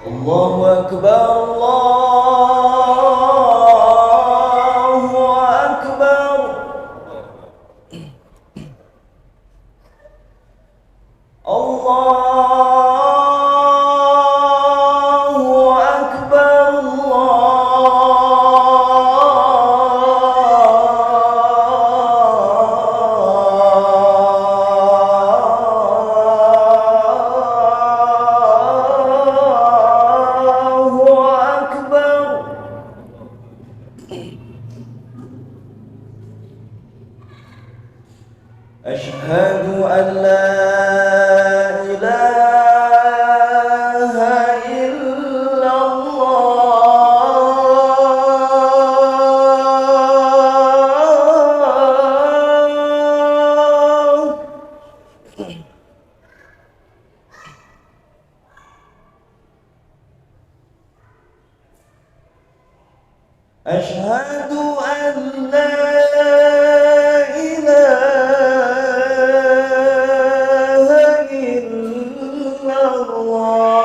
الله أكبر الله أكبر الله أكبر أشهد أن لا إله إلا الله أشهد أن لا إله إلا الله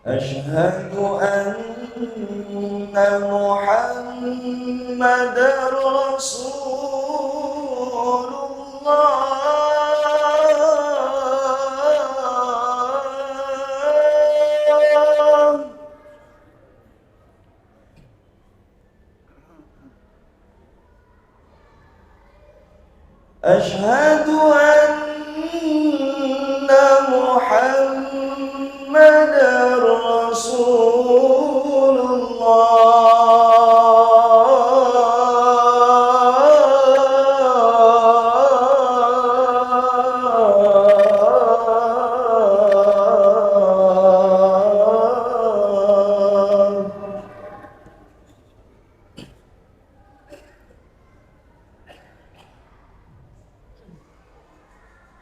أشهد أن محمدًا رسول الله أشهد أن محمدًا رسول الله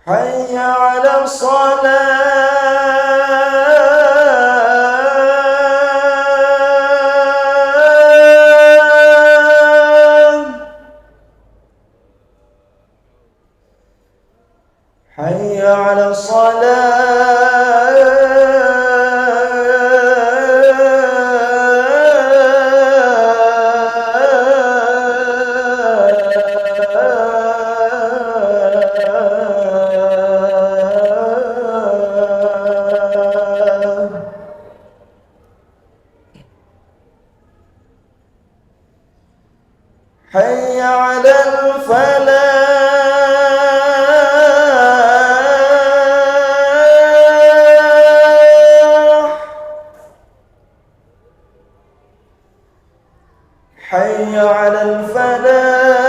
حي على الصلاة حي على الصلاة حي على الفلاح حي على الفلاح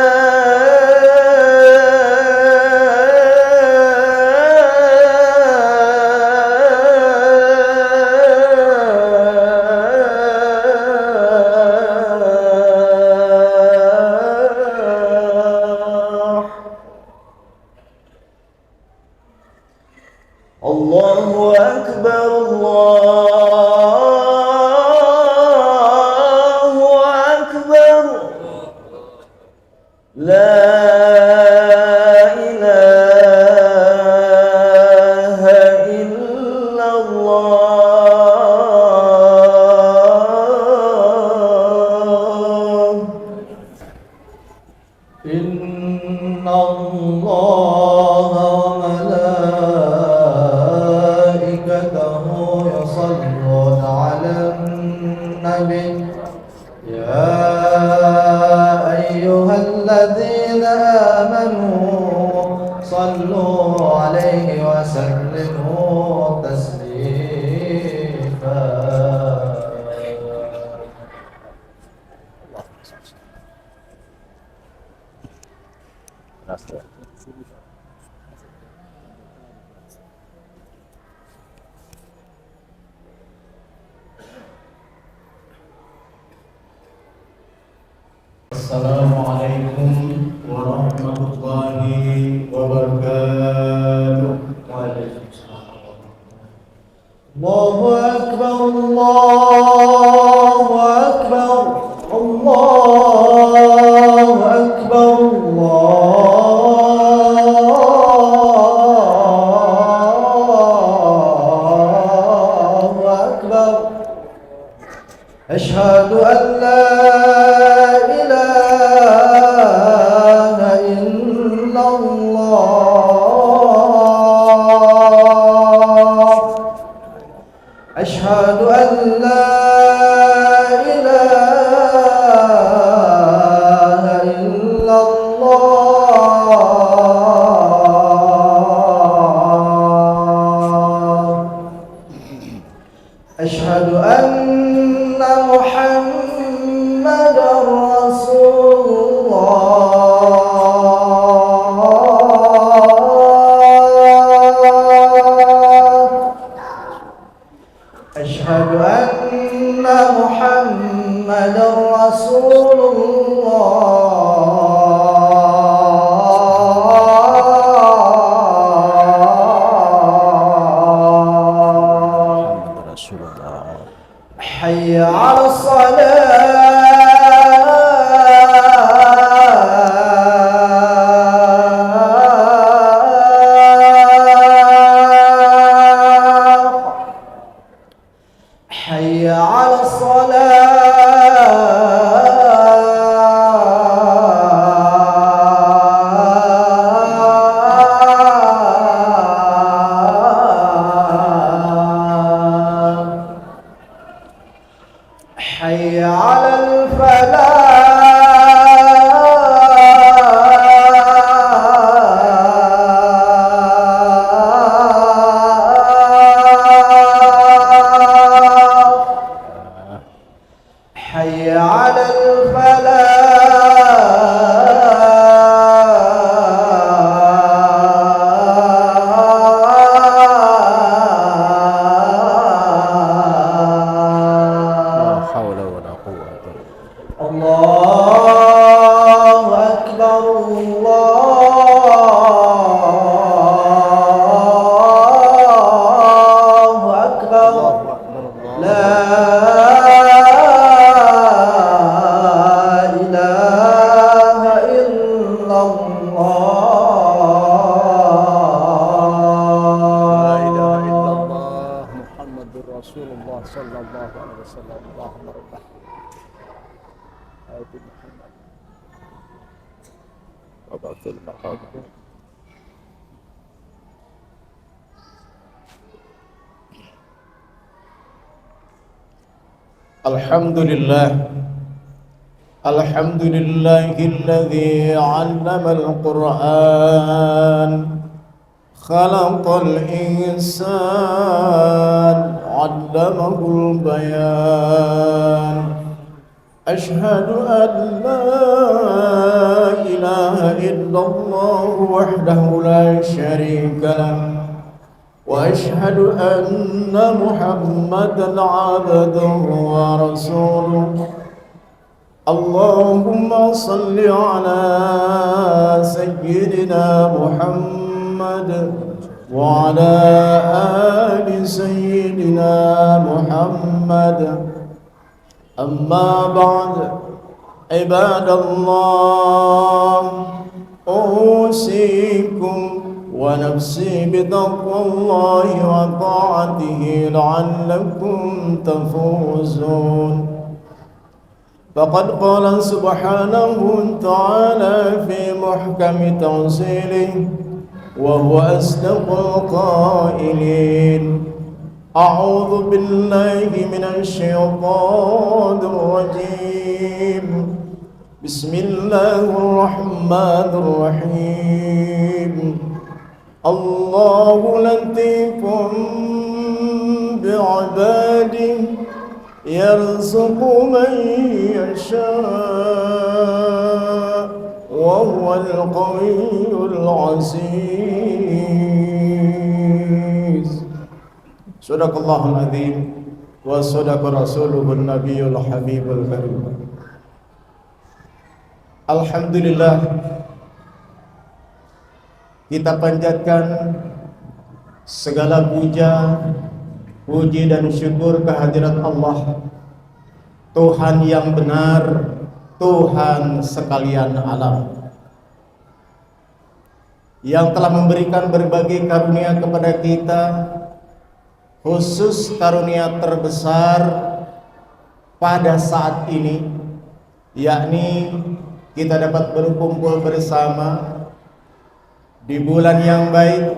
الله أكبر الله أكبر لا إله إلا الله إن الله وملائكته يصلون على النبي يا أيها الذين آمنوا صلوا عليه وسلموا تسليما Assalamualaikum warahmatullahi illallah. Asyhadu anna Muhammadar Rasulullah. Asyhadu anna Muhammadar Rasulullah. Hayya 'alas salah. Hayya 'alas salah. Hayya 'alal falah. Hayya 'alal falah. Allahu Akbar, Allahu Akbar. La ilaha illallah. La ilaha illallah Muhammadur Rasulullah sallallahu alaihi wasallam. Allahumma rabbah ayati Muhammad wa ba'thil maqam. Alhamdulillah alhamdulillahilladzi 'allamal Qur'an khalaqal insan 'allamahul bayan. Ashhadu an la ilaha illallah wahdahu la syarika lahu wa ashhadu anna Muhammadan 'abduhu wa rasuluhu. Allahumma salli ala sayyidina Muhammad wa ala ali sayyidina Muhammad. Amma ba'd, ibadallah, usikum wa nafsi bitaqwallahi wa ta'atihi la'allakum tafuzun. Faqad qala subhanahu ta'ala fi muhkami tanzilihi wa huwa asdaqul qailin. A'udzu billahi minasy syaithanir rajim. Bismillahirrahmanirrahim. Allahu latifun bi'ibadihi yarzuqu man yasha' wa huwal qawiyyul 'aziz. Sadaqallahul azim wa sadaqa rasuluhun nabiyul habibul karim. Alhamdulillah, kita panjatkan segala puja, puji dan syukur kehadirat Allah, Tuhan yang benar, Tuhan sekalian alam, yang telah memberikan berbagai karunia kepada kita, khusus karunia terbesar pada saat ini, yakni kita dapat berkumpul bersama di bulan yang baik,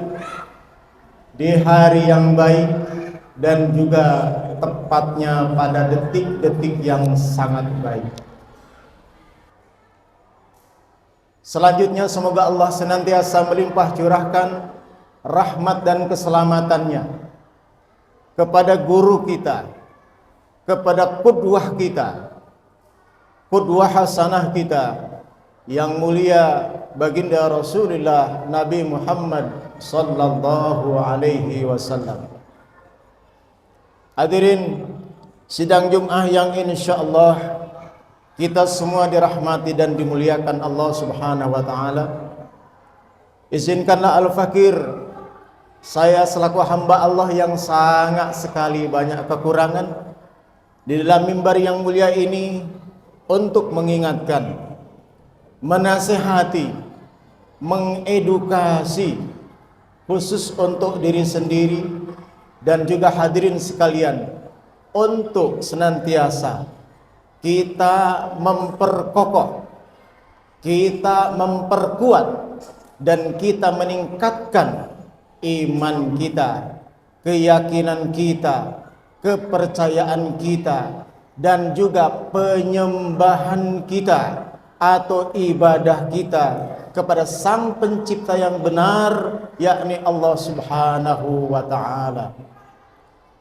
di hari yang baik, dan juga tepatnya pada detik-detik yang sangat baik. Selanjutnya semoga Allah senantiasa melimpah curahkan rahmat dan keselamatannya kepada guru kita, kepada qudwah kita, qudwah hasanah kita yang mulia baginda Rasulullah Nabi Muhammad sallallahu alaihi wasallam. Hadirin sidang Jumat yang insyaallah kita semua dirahmati dan dimuliakan Allah Subhanahu wa taala. Izinkanlah al-fakir, saya selaku hamba Allah yang sangat sekali banyak kekurangan di dalam mimbar yang mulia ini untuk mengingatkan, menasihati, mengedukasi khusus untuk diri sendiri dan juga hadirin sekalian untuk senantiasa kita memperkokoh, kita memperkuat dan kita meningkatkan iman kita, keyakinan kita, kepercayaan kita dan juga penyembahan kita atau ibadah kita kepada Sang Pencipta yang benar, yakni Allah Subhanahu wa taala.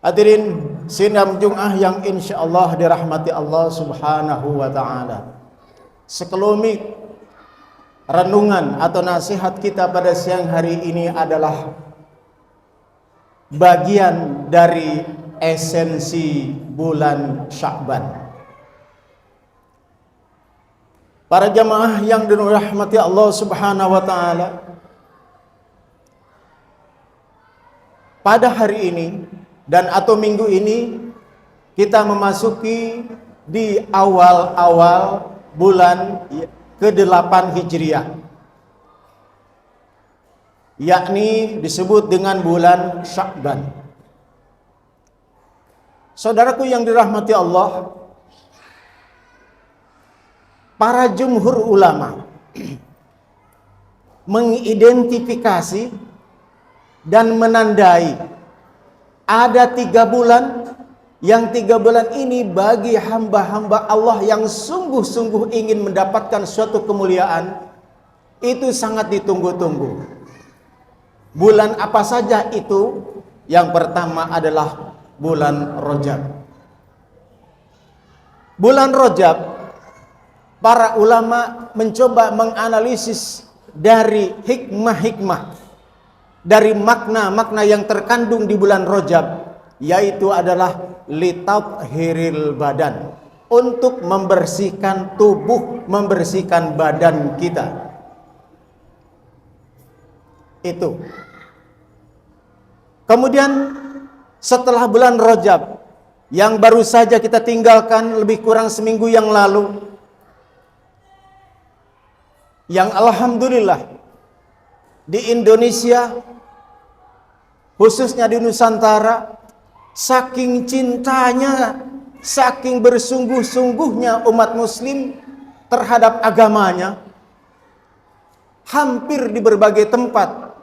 Hadirin sidang Jumat yang insyaallah dirahmati Allah Subhanahu wa taala. Sekelumit renungan atau nasihat kita pada siang hari ini adalah bagian dari esensi bulan Sya'ban. Para jamaah yang dirahmati Allah Subhanahu wa taala, pada hari ini dan atau minggu ini kita memasuki di awal-awal bulan ke-8 Hijriah, yakni disebut dengan bulan Sya'ban. Saudaraku yang dirahmati Allah, para jumhur ulama mengidentifikasi dan menandai ada 3 bulan, yang 3 bulan ini bagi hamba-hamba Allah yang sungguh-sungguh ingin mendapatkan suatu kemuliaan, itu sangat ditunggu-tunggu. Bulan apa saja itu? Yang pertama adalah bulan Rajab. Bulan Rajab, para ulama mencoba menganalisis dari hikmah-hikmah, dari makna-makna yang terkandung di bulan Rajab, yaitu adalah litathhiril badan, untuk membersihkan tubuh, membersihkan badan kita. Itu. Kemudian setelah bulan Rajab yang baru saja kita tinggalkan lebih kurang seminggu yang lalu, yang alhamdulillah di Indonesia, khususnya di Nusantara, saking cintanya, saking bersungguh-sungguhnya umat muslim terhadap agamanya, hampir di berbagai tempat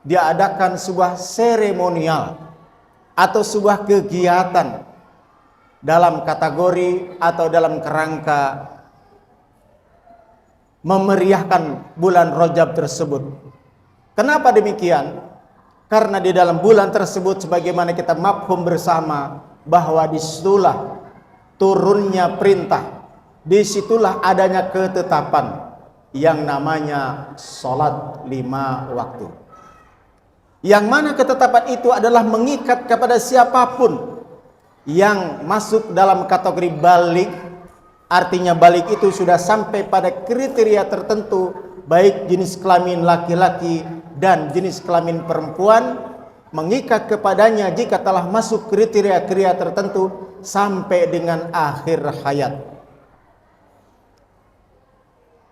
diadakan sebuah seremonial atau sebuah kegiatan dalam kategori atau dalam kerangka memeriahkan bulan Rajab tersebut. Kenapa demikian? Karena di dalam bulan tersebut, sebagaimana kita mafhum bersama, bahwa disitulah turunnya perintah, disitulah adanya ketetapan yang namanya sholat 5 waktu. Yang mana ketetapan itu adalah mengikat kepada siapapun yang masuk dalam kategori balik. Artinya balik itu sudah sampai pada kriteria tertentu, baik jenis kelamin laki-laki dan jenis kelamin perempuan, mengikat kepadanya jika telah masuk kriteria-kriteria tertentu sampai dengan akhir hayat.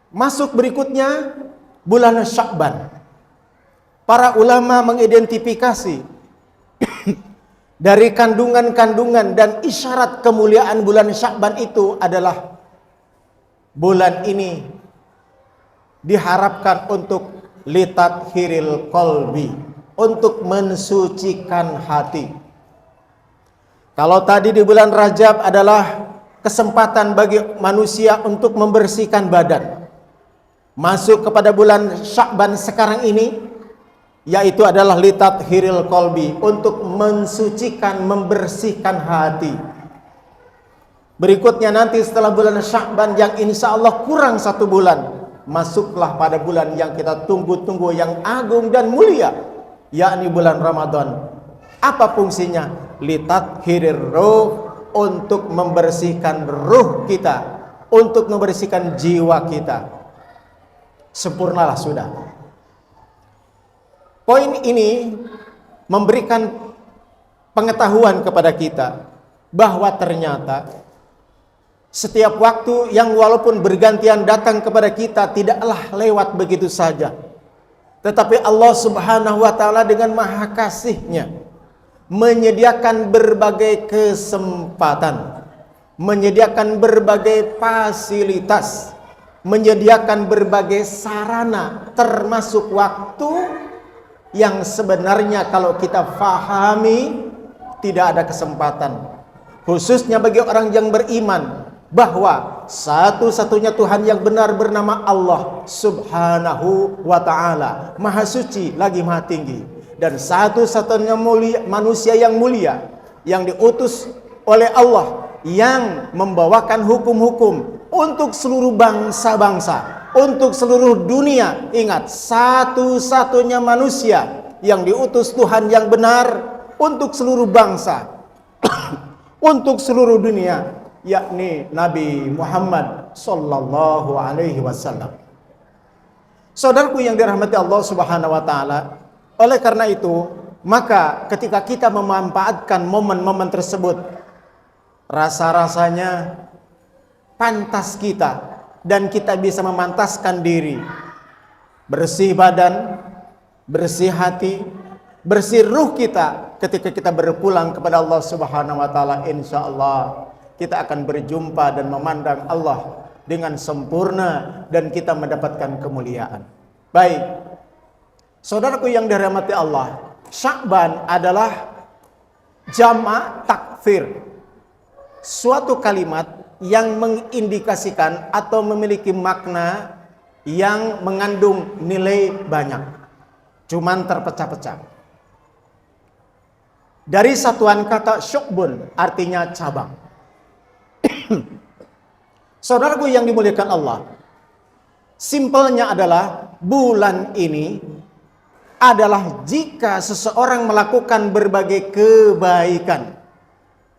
Masuk berikutnya bulan Sya'ban. Para ulama mengidentifikasi dari kandungan-kandungan dan isyarat kemuliaan bulan Sya'ban itu adalah bulan ini diharapkan untuk litathhiril qalbi, untuk mensucikan hati. Kalau tadi di bulan Rajab adalah kesempatan bagi manusia untuk membersihkan badan, masuk kepada bulan Sya'ban sekarang ini, yaitu adalah litathiril qalbi, untuk mensucikan, membersihkan hati. Berikutnya nanti setelah bulan Sya'ban yang insya Allah kurang 1 bulan, masuklah pada bulan yang kita tunggu-tunggu, yang agung dan mulia, yakni bulan Ramadan. Apa fungsinya? Litathirir ruh, untuk membersihkan ruh kita, untuk membersihkan jiwa kita. Sempurnalah sudah. Poin ini memberikan pengetahuan kepada kita bahwa ternyata setiap waktu yang walaupun bergantian datang kepada kita tidaklah lewat begitu saja. Tetapi Allah Subhanahu wa taala dengan maha kasih-Nya menyediakan berbagai kesempatan, menyediakan berbagai fasilitas, menyediakan berbagai sarana, termasuk waktu yang sebenarnya kalau kita fahami tidak ada kesempatan, khususnya bagi orang yang beriman bahwa satu-satunya Tuhan yang benar bernama Allah Subhanahu wa ta'ala, maha suci lagi maha tinggi, dan satu-satunya manusia yang mulia yang diutus oleh Allah, yang membawakan hukum-hukum untuk seluruh bangsa-bangsa, untuk seluruh dunia. Ingat, satu-satunya manusia yang diutus Tuhan yang benar untuk seluruh bangsa, untuk seluruh dunia, yakni Nabi Muhammad sallallahu alaihi wasallam. Saudaraku yang dirahmati Allah Subhanahu wa taala, oleh karena itu, maka ketika kita memanfaatkan momen-momen tersebut, rasa-rasanya pantas kita, dan kita bisa memantaskan diri, bersih badan, bersih hati, bersih ruh kita ketika kita berpulang kepada Allah Subhanahu wa taala. Insyaallah kita akan berjumpa dan memandang Allah dengan sempurna dan kita mendapatkan kemuliaan. Baik, saudaraku yang dirahmati Allah, Sya'ban adalah jamak takfir, suatu kalimat yang mengindikasikan atau memiliki makna yang mengandung nilai banyak, cuman terpecah-pecah. Dari satuan kata syu'bun, artinya cabang. Saudaraku yang dimuliakan Allah, simpelnya adalah bulan ini adalah jika seseorang melakukan berbagai kebaikan,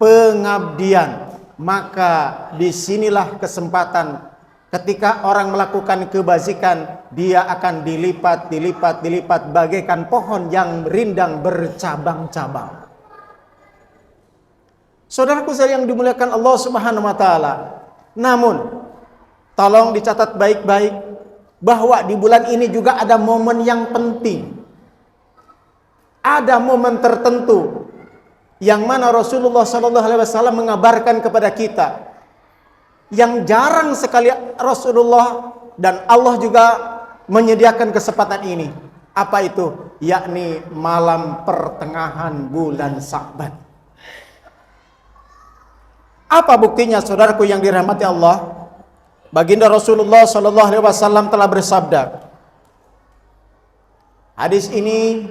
pengabdian, maka disinilah kesempatan ketika orang melakukan kebajikan, dia akan dilipat bagaikan pohon yang rindang bercabang-cabang. Saudaraku yang dimuliakan Allah Subhanahu wa taala, namun tolong dicatat baik-baik bahwa di bulan ini juga ada momen yang penting. Ada momen tertentu yang mana Rasulullah SAW mengabarkan kepada kita, yang jarang sekali Rasulullah dan Allah juga menyediakan kesempatan ini. Apa itu? Yakni malam pertengahan bulan Sya'ban. Apa buktinya, saudaraku yang dirahmati Allah? Baginda Rasulullah SAW telah bersabda. Hadis ini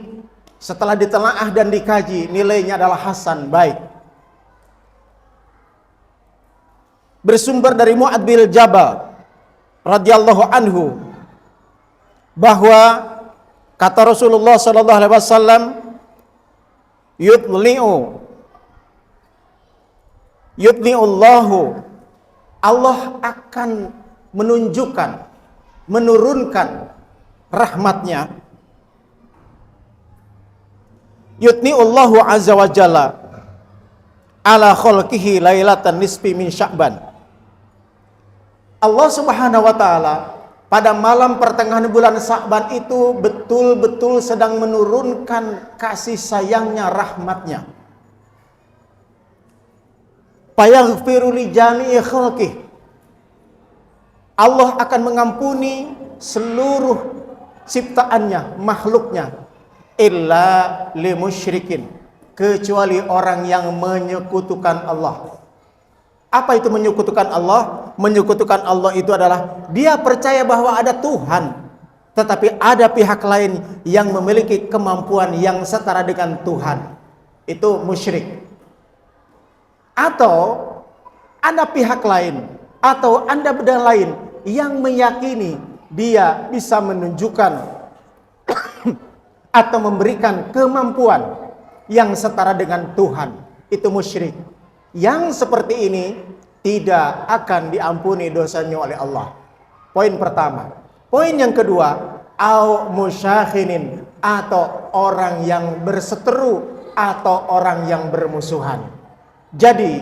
setelah ditelaah dan dikaji, nilainya adalah hasan, baik. Bersumber dari Mu'adz bin Jabal radhiyallahu anhu bahwa kata Rasulullah SAW, yudni'ullahu, Allah akan menunjukkan, menurunkan rahmatnya. Yudni'ullahu azza wa jalla ala khalqihi lailatan nisfi min Sya'ban. Allah Subhanahu wa taala pada malam pertengahan bulan Sya'ban itu betul-betul sedang menurunkan kasih sayangnya, rahmatnya. Fayaghfiru li jami'i khalqihi, Allah akan mengampuni seluruh ciptaannya, makhluknya, illa li musyrikin, kecuali orang yang menyekutukan Allah. Apa itu menyekutukan Allah? Menyekutukan Allah itu adalah dia percaya bahwa ada Tuhan, tetapi ada pihak lain yang memiliki kemampuan yang setara dengan Tuhan. Itu musyrik. Atau ada pihak lain atau ada benda lain yang meyakini dia bisa menunjukkan atau memberikan kemampuan yang setara dengan Tuhan. Itu musyrik. Yang seperti ini tidak akan diampuni dosanya oleh Allah. Poin pertama. Poin yang kedua, au musyakhinin, atau orang yang berseteru atau orang yang bermusuhan. Jadi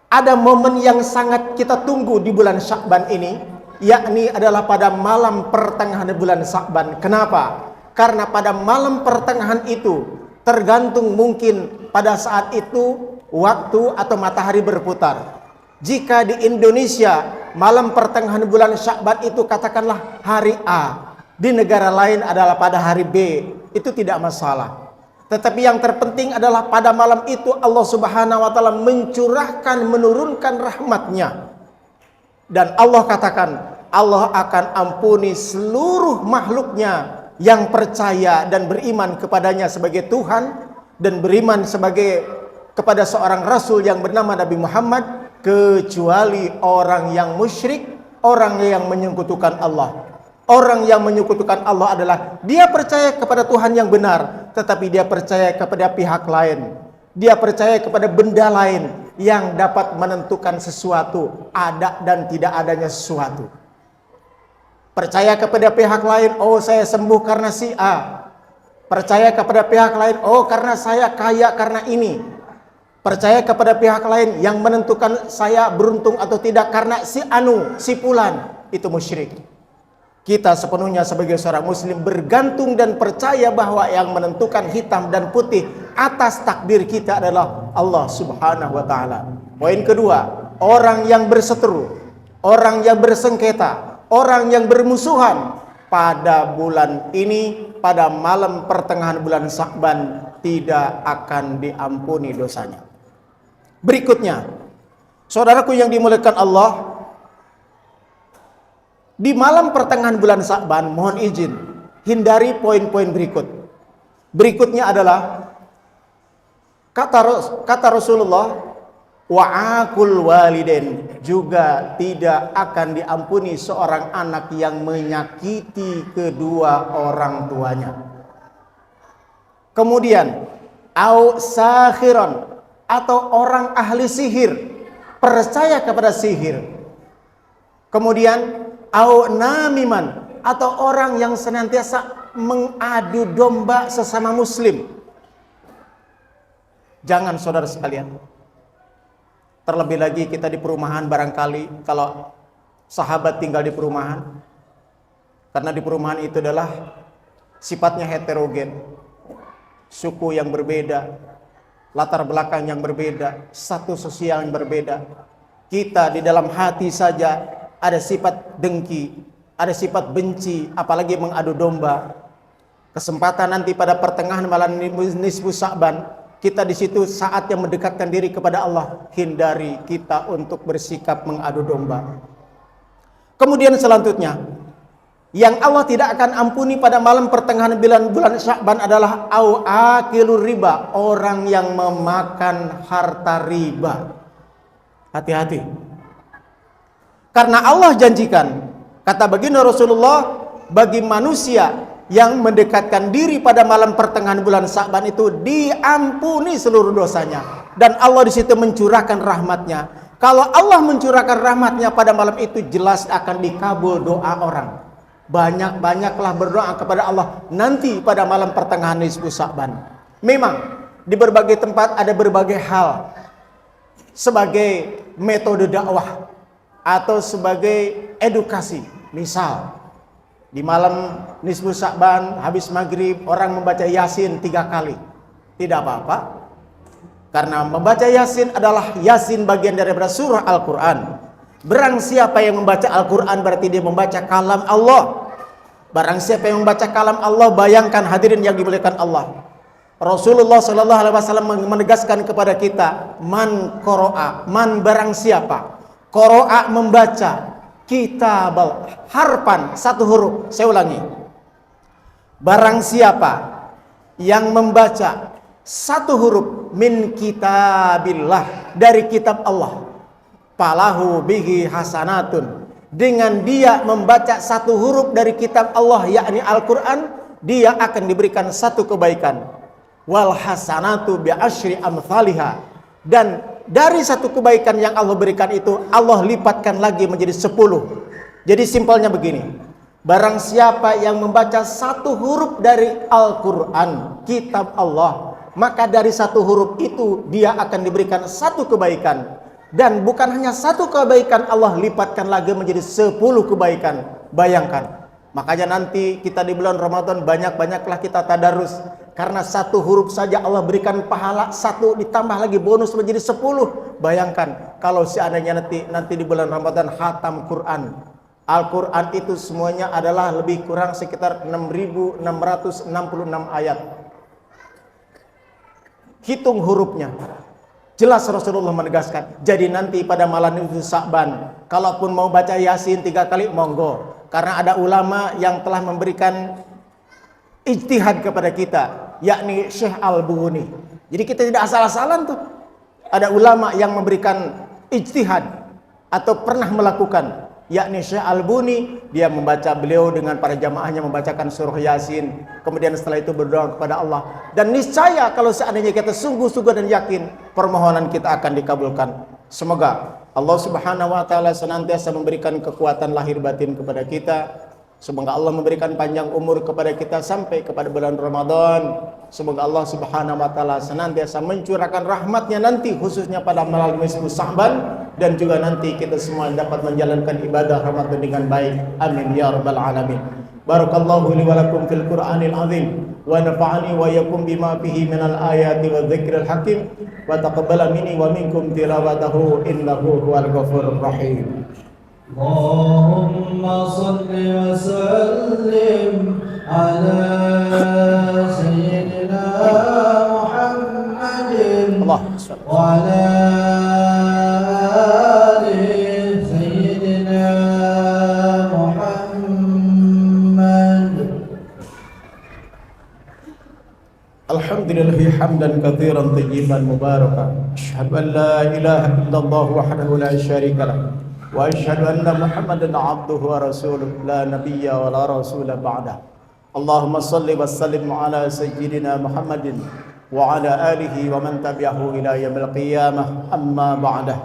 ada momen yang sangat kita tunggu di bulan Sya'ban ini, yakni adalah pada malam pertengahan bulan Sya'ban. Kenapa? Karena pada malam pertengahan itu tergantung mungkin pada saat itu waktu atau matahari berputar. Jika di Indonesia malam pertengahan bulan Sya'ban itu katakanlah hari A, di negara lain adalah pada hari B, itu tidak masalah. Tetapi yang terpenting adalah pada malam itu Allah Subhanahu wa taala menurunkan rahmatnya. Dan Allah katakan, Allah akan ampuni seluruh makhluknya yang percaya dan beriman kepadanya sebagai Tuhan dan beriman kepada seorang Rasul yang bernama Nabi Muhammad, kecuali orang yang musyrik, orang yang menyekutukan Allah. Orang yang menyekutukan Allah adalah dia percaya kepada Tuhan yang benar, tetapi dia percaya kepada pihak lain. Dia percaya kepada benda lain yang dapat menentukan sesuatu, ada dan tidak adanya sesuatu. Percaya kepada pihak lain, oh saya sembuh karena si A. Percaya kepada pihak lain, oh karena saya kaya karena ini. Percaya kepada pihak lain yang menentukan saya beruntung atau tidak karena si anu, si fulan. Itu musyrik. Kita sepenuhnya sebagai seorang muslim bergantung dan percaya bahwa yang menentukan hitam dan putih atas takdir kita adalah Allah Subhanahu wa taala. Poin kedua, orang yang berseteru, orang yang bersengketa, orang yang bermusuhan pada bulan ini, pada malam pertengahan bulan Sya'ban, tidak akan diampuni dosanya. Berikutnya, saudaraku yang dimuliakan Allah, di malam pertengahan bulan Sya'ban, mohon izin, hindari poin-poin berikut. Berikutnya adalah kata Rasulullah, wa'akul walidain, juga tidak akan diampuni seorang anak yang menyakiti kedua orang tuanya. Kemudian, au sakhiron, atau orang ahli sihir, percaya kepada sihir. Kemudian au namiman, atau orang yang senantiasa mengadu domba sesama muslim. Jangan saudara sekalian. Terlebih lagi kita di perumahan, barangkali kalau sahabat tinggal di perumahan, karena di perumahan itu adalah sifatnya heterogen, suku yang berbeda, latar belakang yang berbeda, status sosial yang berbeda. Kita di dalam hati saja ada sifat dengki, ada sifat benci, apalagi mengadu domba. Kesempatan nanti pada pertengahan malam nisfu Sya'ban, kita di situ saat yang mendekatkan diri kepada Allah, hindari kita untuk bersikap mengadu domba. Kemudian selanjutnya, yang Allah tidak akan ampuni pada malam pertengahan bulan Sya'ban adalah au akilur riba, orang yang memakan harta riba. Hati-hati. Karena Allah janjikan, kata baginda Rasulullah, bagi manusia yang mendekatkan diri pada malam pertengahan bulan Sya'ban itu diampuni seluruh dosanya. Dan Allah di situ mencurahkan rahmatnya. Kalau Allah mencurahkan rahmatnya pada malam itu, jelas akan dikabul doa orang. Banyak-banyaklah berdoa kepada Allah nanti pada malam pertengahan nisfu Sya'ban. Memang di berbagai tempat ada berbagai hal sebagai metode dakwah atau sebagai edukasi. Misal di malam nisfu Sya'ban habis maghrib orang membaca Yasin 3 kali, tidak apa-apa, karena membaca Yasin adalah Yasin bagian daripada surah Al-Quran. Barang siapa yang membaca Al-Quran berarti dia membaca kalam Allah. Barang siapa yang membaca kalam Allah, bayangkan hadirin yang dimuliakan Allah, Rasulullah sallallahu alaihi wasallam menegaskan kepada kita, man qara'a, man barang siapa qara'a membaca kitabal harfan, satu huruf. Saya ulangi. Barang siapa yang membaca satu huruf min kitabillah, dari kitab Allah, falahu bihi hasanatun, dengan dia membaca satu huruf dari kitab Allah yakni Al-Quran, dia akan diberikan satu kebaikan. Wal hasanatu bi asyri amthaliha, dan dari satu kebaikan yang Allah berikan itu Allah lipatkan lagi menjadi 10. Jadi simpelnya begini, barang siapa yang membaca satu huruf dari Al-Quran, kitab Allah, maka dari satu huruf itu dia akan diberikan satu kebaikan. Dan bukan hanya satu kebaikan, Allah lipatkan lagi menjadi 10 kebaikan. Bayangkan. Makanya nanti kita di bulan Ramadan banyak-banyaklah kita tadarus, karena satu huruf saja Allah berikan pahala satu, ditambah lagi bonus menjadi 10. Bayangkan kalau seandainya nanti di bulan Ramadan khatam Quran. Al-Quran itu semuanya adalah lebih kurang sekitar 6.666 ayat. Hitung hurufnya. Jelas Rasulullah menegaskan. Jadi nanti pada malam itu Sa'ban, kalaupun mau baca Yasin 3 kali, monggo. Karena ada ulama yang telah memberikan ijtihad kepada kita, yakni Syekh Al-Buni. Jadi kita tidak asal-asalan tuh. Ada ulama yang memberikan ijtihad atau pernah melakukan, yakni Syekh Al-Buni. Dia membaca, beliau dengan para jamaahnya membacakan surah Yasin, kemudian setelah itu berdoa kepada Allah. Dan niscaya kalau seandainya kita sungguh-sungguh dan yakin, permohonan kita akan dikabulkan. Semoga Allah Subhanahu wa taala senantiasa memberikan kekuatan lahir batin kepada kita. Semoga Allah memberikan panjang umur kepada kita sampai kepada bulan Ramadan. Semoga Allah Subhanahu wa taala senantiasa mencurahkan rahmatnya nanti, khususnya pada malam nisfu Sa'ban, dan juga nanti kita semua dapat menjalankan ibadah Ramadan dengan baik. Amin ya rabbal alamin. Barakallahu li wa lakum fil Qur'anil azim, wa nafa'ani wa yakum bima fihi minal ayati wa dzikril hakim, wa taqabbala minni wa minkum tilawatahu innahu huwal ghafurur rahim. Allahumma salli wa sallim ala sayyidina Muhammadin wa ala ali sayyidina Muhammad. Alhamdulillahi hamdan katsiran tayyiban mubarakan. Asyhadu an la ilaha illallah wahdahu la syarika lah. Wa asyhadu anna Muhammadan abduhu wa rasuluh la nabiyya wa la rasula ba'dah. Allahumma salli wa sallim ala sayyidina Muhammadin wa ala alihi wa man tabi'ahu ila yaumil qiyamah, amma ba'dah.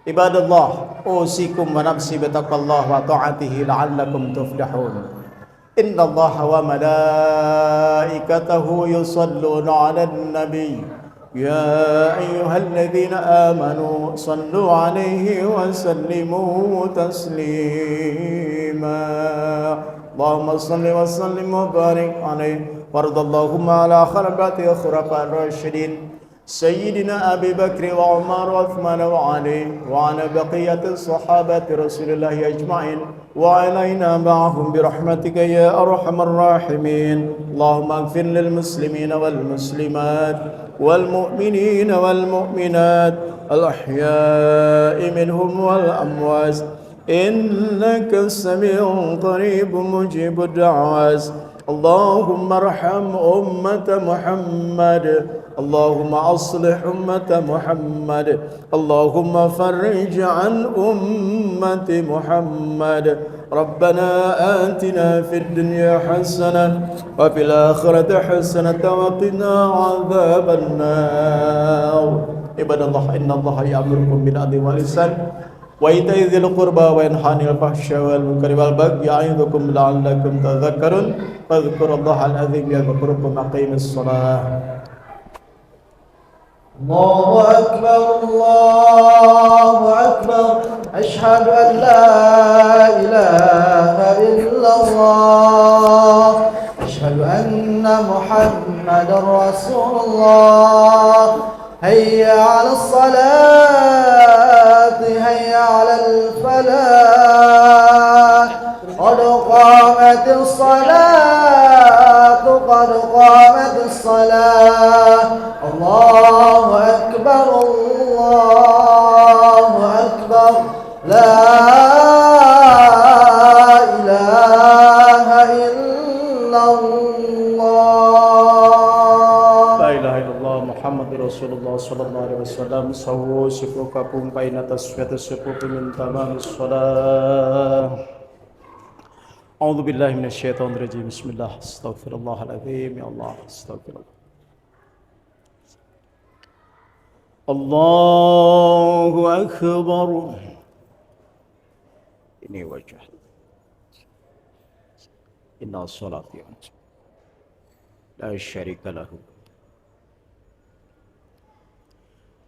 Ibadallah, usikum wa nafsi bitaqwallah wa ta'atihi la'allakum tuflihun. Innallaha wa malaikatahu yusalluna 'alan nabiy. يا أيها الذين آمنوا صلوا عليه وسلموا تسليما اللهم صل وسلم وبارك عليه وارض اللهم على خلفاء الخلفاء الراشدين سيدنا أبي بكر وعمر وعثمان وعلي وعلى بقية الصحابة رسول الله أجمعين وعلينا معهم برحمتك يا أرحم الراحمين اللهم اغفر للمسلمين والمسلمات والمؤمنين والمؤمنات الأحياء منهم والأموات إنك سميع قريب مجيب الدعوات اللهم ارحم أمة محمد اللهم أصلح أمة محمد اللهم فرج عن أمة محمد ربنا آتنا في الدنيا حسنة وفي الآخرة حسنة وقنا عذاب النار عباد الله إن الله يأمركم بالعدل والإحسان وإيتاء ذي القربى وينهى عن الفحشاء والمنكر والبغي يعظكم لعلكم تذكرون فاذكروا الله العظيم يذكركم وأقيموا الصلاة. الله أكبر الله أكبر أشهد أن لا إله إلا الله أشهد أن محمدا رسول الله هيا على الصلاة هيا على الفلاح قد قامت الصلاة قد قامت الصلاة الله أكبر الله أكبر لا إله إلا الله La ilaha illallah Muhammad Rasulullah sallallahu alaihi wasallam sawu sifukakum baina tasfiyati sufufi min tamamis salah. A'udzu billahi minasyaitonir rajim. Bismillah. Astaghfirullahaladzim. Ya Allah, astaghfirullah. Allahu akbar. Ini wajah. Inna salati la syarika lahu.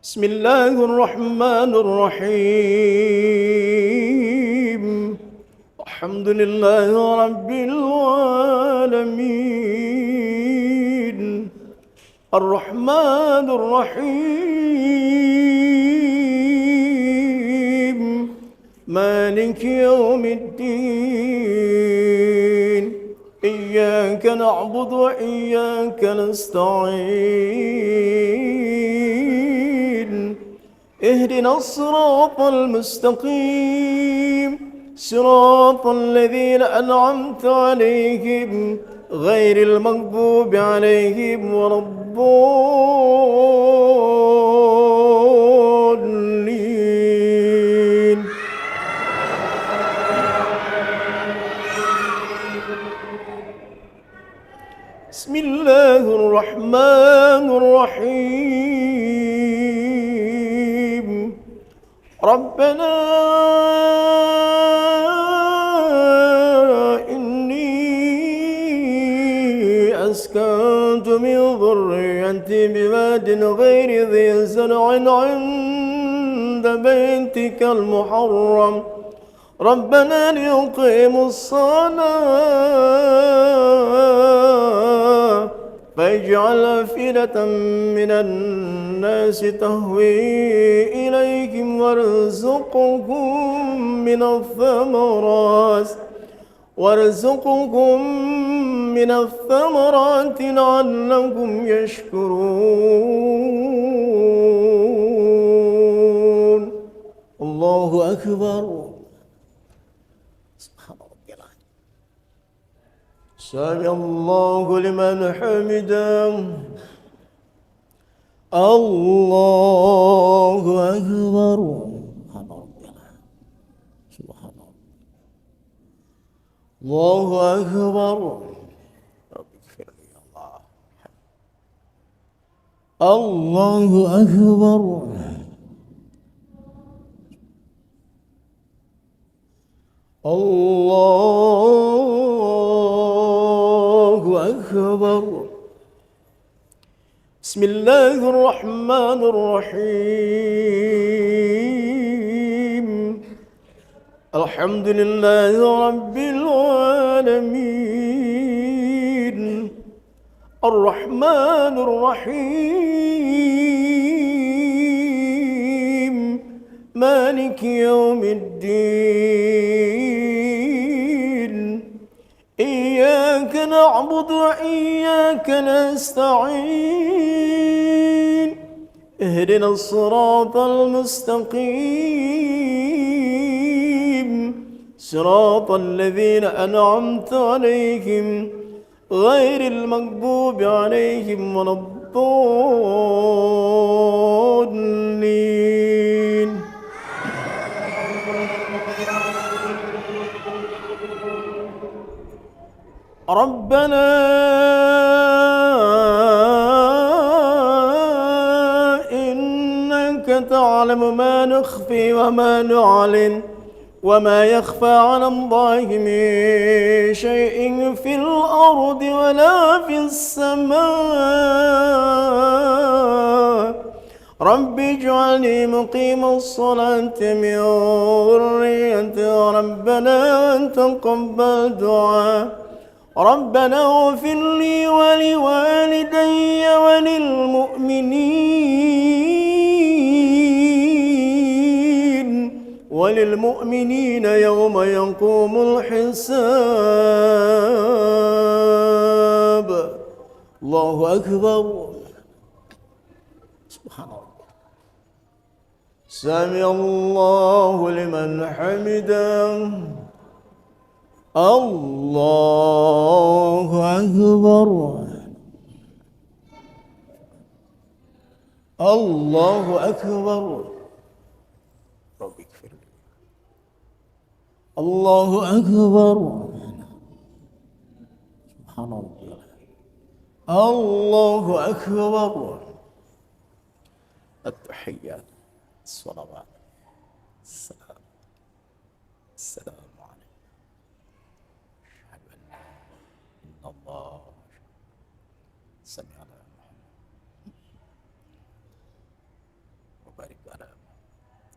Bismillahirrahmanirrahim. Alhamdulillahi rabbil alamin. Ar-Rahmanir Rahim. Maliki yawmiddin. Iyyaka na'budu wa iyyaka nasta'in. اهدنا الصراط المستقيم صراط الذين أنعمت عليهم غير المغضوب عليهم ولا الضالين. بسم الله الرحمن الرحيم. ربنا إني أسكنت من ذريتي بواد غير ذي زرع عند بيتك المحرم ربنا ليقيموا الصلاة فاجعل أفئدة من الناس تهوي إليهم وارزقهم من الثمرات لعلهم يشكرون. الله أكبر. سمع الله لمن حمده. الله أكبر. الله أكبر. الله أكبر. الله أكبر. بسم الله الرحمن الرحيم. الحمد لله رب العالمين. الرحمن الرحيم. مالك يوم الدين. إياك نعبد وإياك نستعين. اهدنا الصراط المستقيم صراط الذين أنعمت عليهم غير المغضوب عليهم ولا الضالين. ربنا إنك تعلم ما نخفي وما نعلن وما يخفى على الله من شيء في الأرض ولا في السماء. رب اجعلني مقيم الصلاة من ذريتي ربنا وتقبل دعاء. ربنا اغفر لي ولوالدي وللمؤمنين يوم يقوم الحساب. الله أكبر. سبحان الله. سمع الله لمن حمده. الله أكبر. الله أكبر. رب اغفر لي. الله أكبر. سبحان الله. الله أكبر. التحيات الصلوات السلام السلام عليكم. أشهد أن لا إله إلا الله. صل على محمد وبارك على محمد.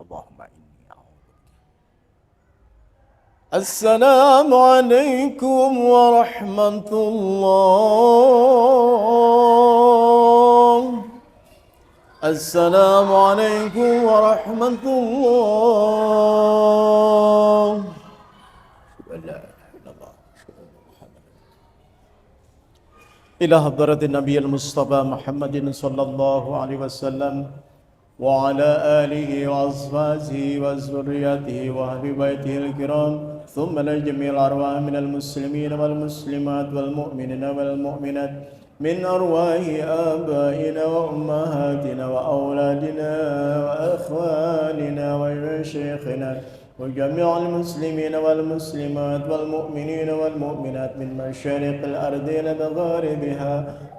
اللهم إني أعوذ بك. السلام عليكم ورحمة الله. السلام عليكم ورحمة الله. لا إله إلا الله. إلى حضرة النبي المصطفى محمد صلى الله عليه وسلم وعلى آله وأصحابه وذريته وأهل بيته الكرام ثم لجميع الأرواح من المسلمين والمسلمات والمؤمنين والمؤمنات من أرواح آبائنا وأمهاتنا وأولادنا وأخواننا وشيخنا وجميع المسلمين والمسلمات والمؤمنين والمؤمنات من مشارق الأرض إلى مغاربها.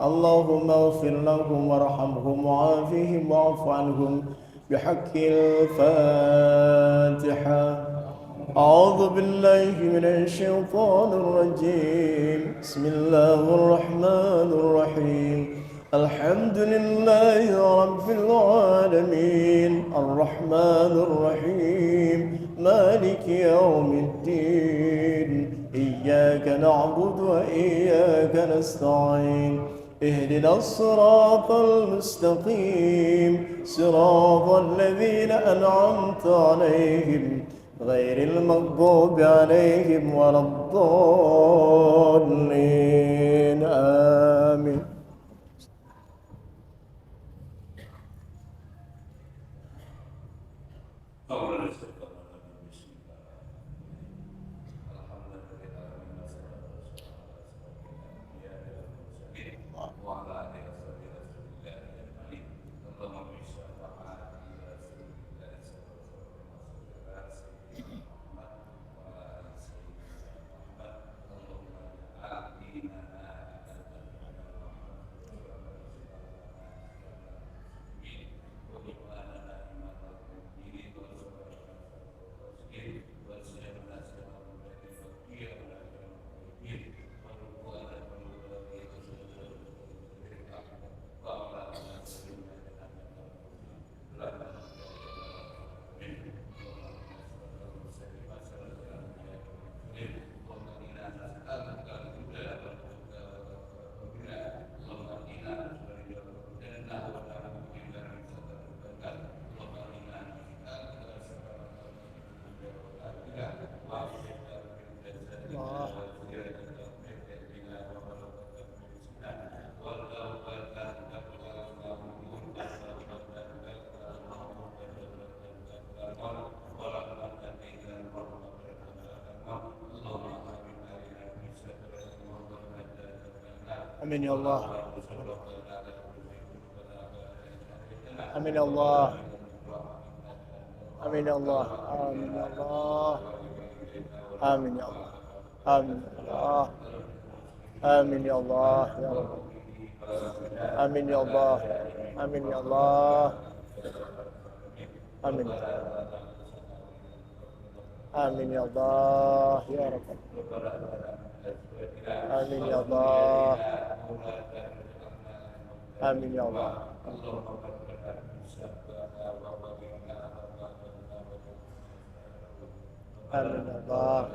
اللهم اغفر لهم وارحمهم وعافهم واعف عنهم بحق الفاتحة. أعوذ بالله من الشيطان الرجيم. بسم الله الرحمن الرحيم. الحمد لله رب العالمين الرحمن الرحيم مالك يوم الدين. إياك نعبد وإياك نستعين. اهدنا الصراط المستقيم صراط الذين أنعمت عليهم غير المغضوب عليهم ولا الضالين. آمين. Amin ya Allah. Amin ya Allah. Amin ya Allah. Amin ya Allah. Amin ya Allah. Amin ya Allah. Amin ya Allah ya Rabb. Amin ya Allah. Amin ya Allah. Amin. Amin ya Allah ya Rabb. Amin ya Allah. Amin ya Allah. Amin ya Allah.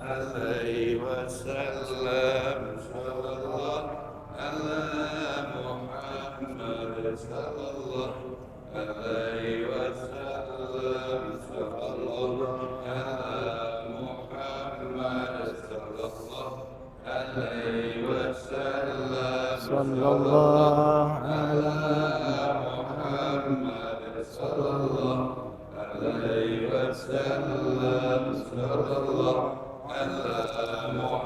عليه وسلم صلى الله على محمد صلى الله عليه وسلم صلى الله على محمد صلى الله عليه وسلم صلى الله على محمد صلى الله عليه وسلم صلى الله على محمد